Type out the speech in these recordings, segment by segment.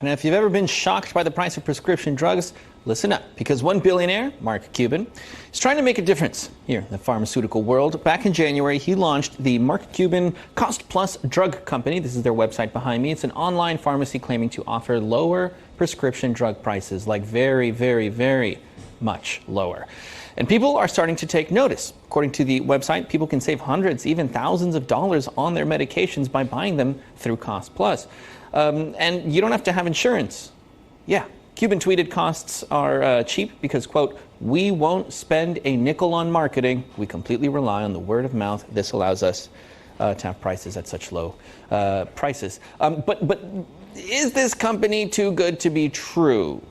And if you've ever been shocked by the price of prescription drugs, listen up, because one billionaire, Mark Cuban, is trying to make a difference here in the pharmaceutical world. Back in January, he launched the Mark Cuban Cost Plus Drug Company. This is their website behind me. It's an online pharmacy claiming to offer lower prescription drug prices, like very, very, very much lower. And people are starting to take notice. According to the website, people can save hundreds, even thousands of dollars on their medications by buying them through Cost Plus. And you don't have to have insurance. Yeah, Cuban tweeted costs are cheap because, quote, "We won't spend a nickel on marketing. We completely rely on the word of mouth. This allows us to have prices at such low prices." But is this company too good to be true?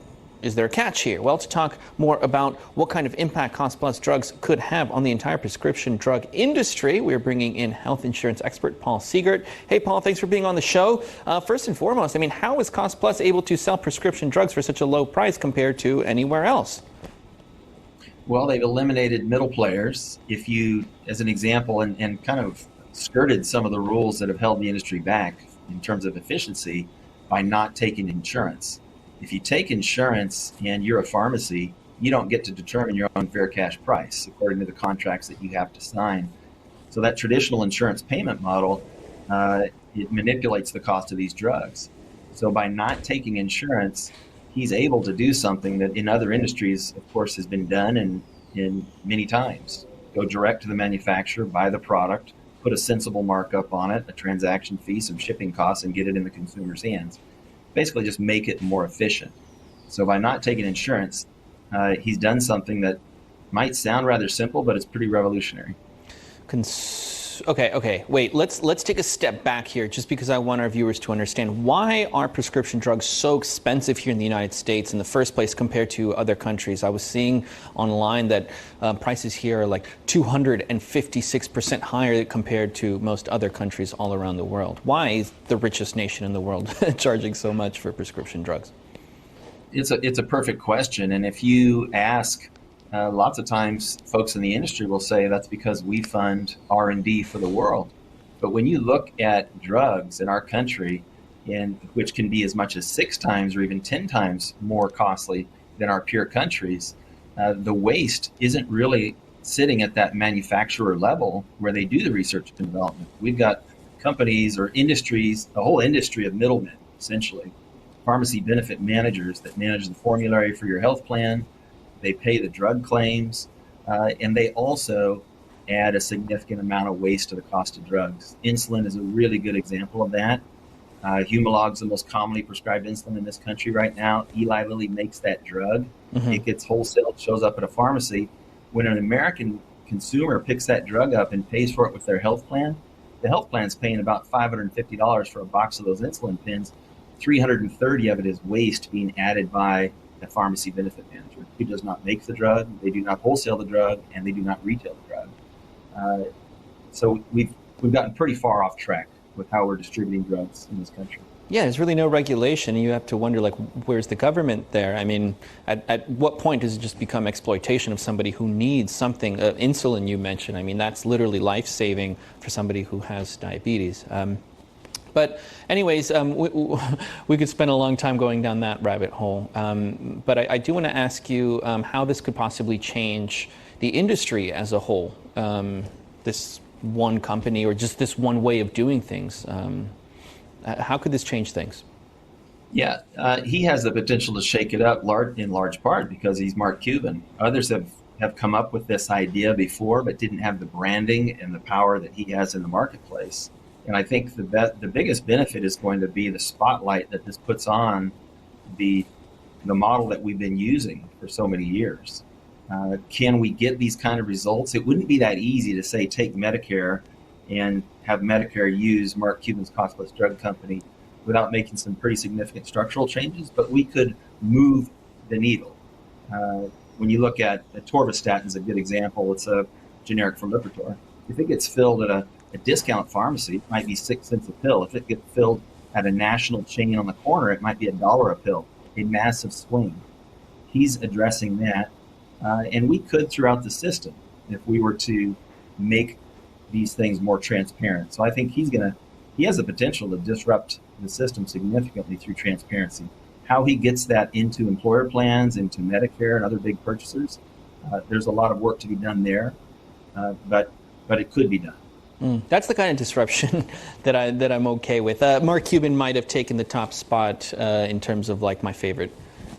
Is there a catch here? Well, to talk more about what kind of impact Cost Plus drugs could have on the entire prescription drug industry, we're bringing in health insurance expert Paul Seegert. Hey, Paul, thanks for being on the show. First and foremost, I mean, how is Cost Plus able to sell prescription drugs for such a low price compared to anywhere else? Well, they've eliminated middle players. If you, as an example, and kind of skirted some of the rules that have held the industry back in terms of efficiency by not taking insurance. If you take insurance and you're a pharmacy, you don't get to determine your own fair cash price according to the contracts that you have to sign. So that traditional insurance payment model, it manipulates the cost of these drugs. So by not taking insurance, he's able to do something that in other industries, of course, has been done in many times. Go direct to the manufacturer, buy the product, put a sensible markup on it, a transaction fee, some shipping costs, and get it in the consumer's hands. Basically just make it more efficient. So by not taking insurance, he's done something that might sound rather simple, but it's pretty revolutionary. Okay, wait, let's take a step back here, just because I want our viewers to understand why are prescription drugs so expensive here in the United States in the first place compared to other countries. I was seeing online that prices here are like 256% higher compared to most other countries all around the world. Why is the richest nation in the world charging so much for prescription drugs? It's a perfect question, and if you ask lots of times folks in the industry will say that's because we fund R&D for the world. But when you look at drugs in our country, which can be as much as 6 times or even 10 times more costly than our peer countries, the waste isn't really sitting at that manufacturer level where they do the research and development. We've got companies or industries, a whole industry of middlemen, essentially, pharmacy benefit managers that manage the formulary for your health plan. They pay the drug claims, and they also add a significant amount of waste to the cost of drugs. Insulin is a really good example of that. Humalog is the most commonly prescribed insulin in this country right now. Eli Lilly makes that drug. Mm-hmm. It gets wholesaled, shows up at a pharmacy. When an American consumer picks that drug up and pays for it with their health plan, the health plan is paying about $550 for a box of those insulin pens. $330 of it is waste being added by the pharmacy benefit manager, who does not make the drug, they do not wholesale the drug, and they do not retail the drug. So we've gotten pretty far off track with how we're distributing drugs in this country. Yeah, there's really no regulation, and you have to wonder, like, where's the government there? I mean, at what point does it just become exploitation of somebody who needs something? Insulin, you mentioned. I mean, that's literally life-saving for somebody who has diabetes. But anyways, we could spend a long time going down that rabbit hole. But I do want to ask you how this could possibly change the industry as a whole, this one company or just this one way of doing things. How could this change things? Yeah, he has the potential to shake it up in large part because he's Mark Cuban. Others have come up with this idea before, but didn't have the branding and the power that he has in the marketplace. And I think the biggest benefit is going to be the spotlight that this puts on the model that we've been using for so many years. Can we get these kind of results? It wouldn't be that easy to say take Medicare and have Medicare use Mark Cuban's Cost Plus Drug Company without making some pretty significant structural changes, but we could move the needle. When you look at atorvastatin is a good example. It's a generic for Lipitor. If it gets filled at a discount pharmacy, it might be 6 cents a pill. If it gets filled at a national chain on the corner, it might be $1 a pill. A massive swing. He's addressing that, and we could throughout the system if we were to make these things more transparent. So I think he has the potential to disrupt the system significantly through transparency. How he gets that into employer plans, into Medicare and other big purchasers, there's a lot of work to be done there, but it could be done. That's the kind of disruption that I'm okay with. Mark Cuban might have taken the top spot in terms of like my favorite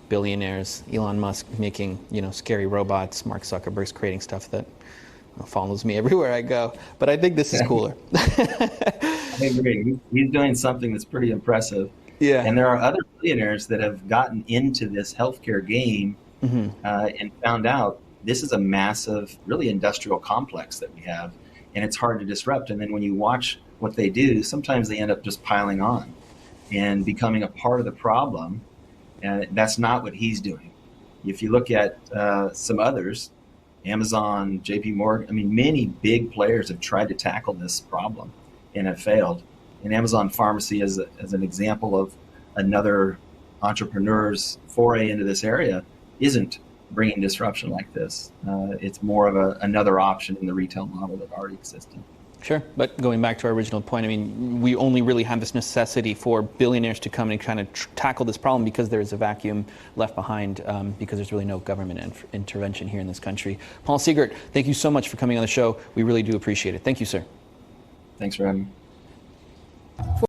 billionaires. Elon Musk making scary robots. Mark Zuckerberg's creating stuff that follows me everywhere I go. But I think this is cooler. I agree. He's doing something that's pretty impressive. Yeah. And there are other billionaires that have gotten into this healthcare game and found out this is a massive, really industrial complex that we have, and it's hard to disrupt. And then when you watch what they do, sometimes they end up just piling on and becoming a part of the problem. And that's not what he's doing. If you look at some others, Amazon, JP Morgan, I mean, many big players have tried to tackle this problem and have failed. And Amazon Pharmacy, as an example of another entrepreneur's foray into this area, isn't bringing disruption like this. It's more of another option in the retail model that already existed. Sure, but going back to our original point, I mean, we only really have this necessity for billionaires to come and kind of tackle this problem because there is a vacuum left behind because there's really no government intervention here in this country. Paul Seegert, thank you so much for coming on the show. We really do appreciate it. Thank you, sir. Thanks for having me.